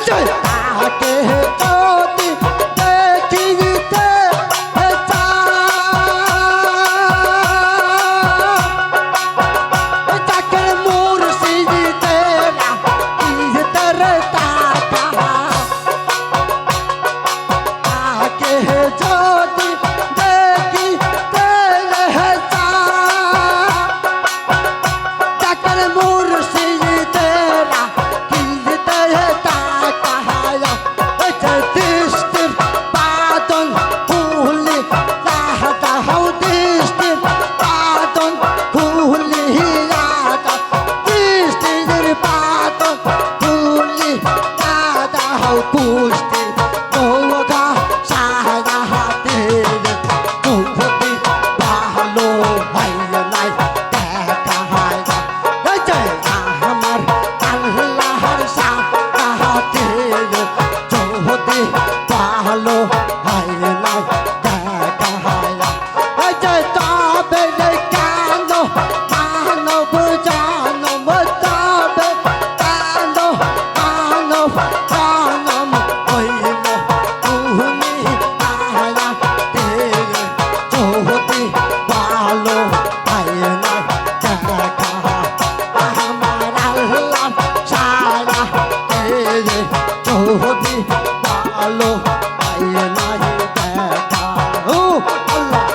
তাকে যদি দেখিতে তাকে মুর্শিদের ইজতরে তাকে যদি দেখিতে তাকে মুর্শিদের ইজতরে তাকায়া দৃষ্টির বাদন খুলি রাহতা হও দৃষ্টির বাদন খুলি রাহতা দৃষ্টির বাদন খুলি রাহতা হও কুষ্টি নৌকা সারা হাতের মুখটি ভালো হয় নাই দেখা হয় না আমার আল্লাহর সারা হাতের যদি ভালো হয় না দেখা হয় না তবে কেন মানব জানব তবে কেন মানব জানম হইল তুমি তারা তেরে যদি ভালো হয় না দেখা আমার আল্লাহ সারা তেরে যদি ভালো হয় না দেখা ও আল্লাহ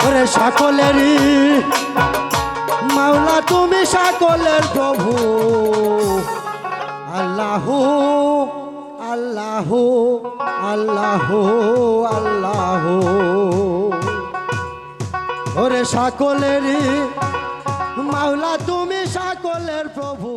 ওরে সকলেরই মাওলা তুমি সকলের প্রভু আল্লাহ আল্লাহ আল্লাহ আল্লাহ ওরে সকলেরই মাওলা তুমি সকলের প্রভু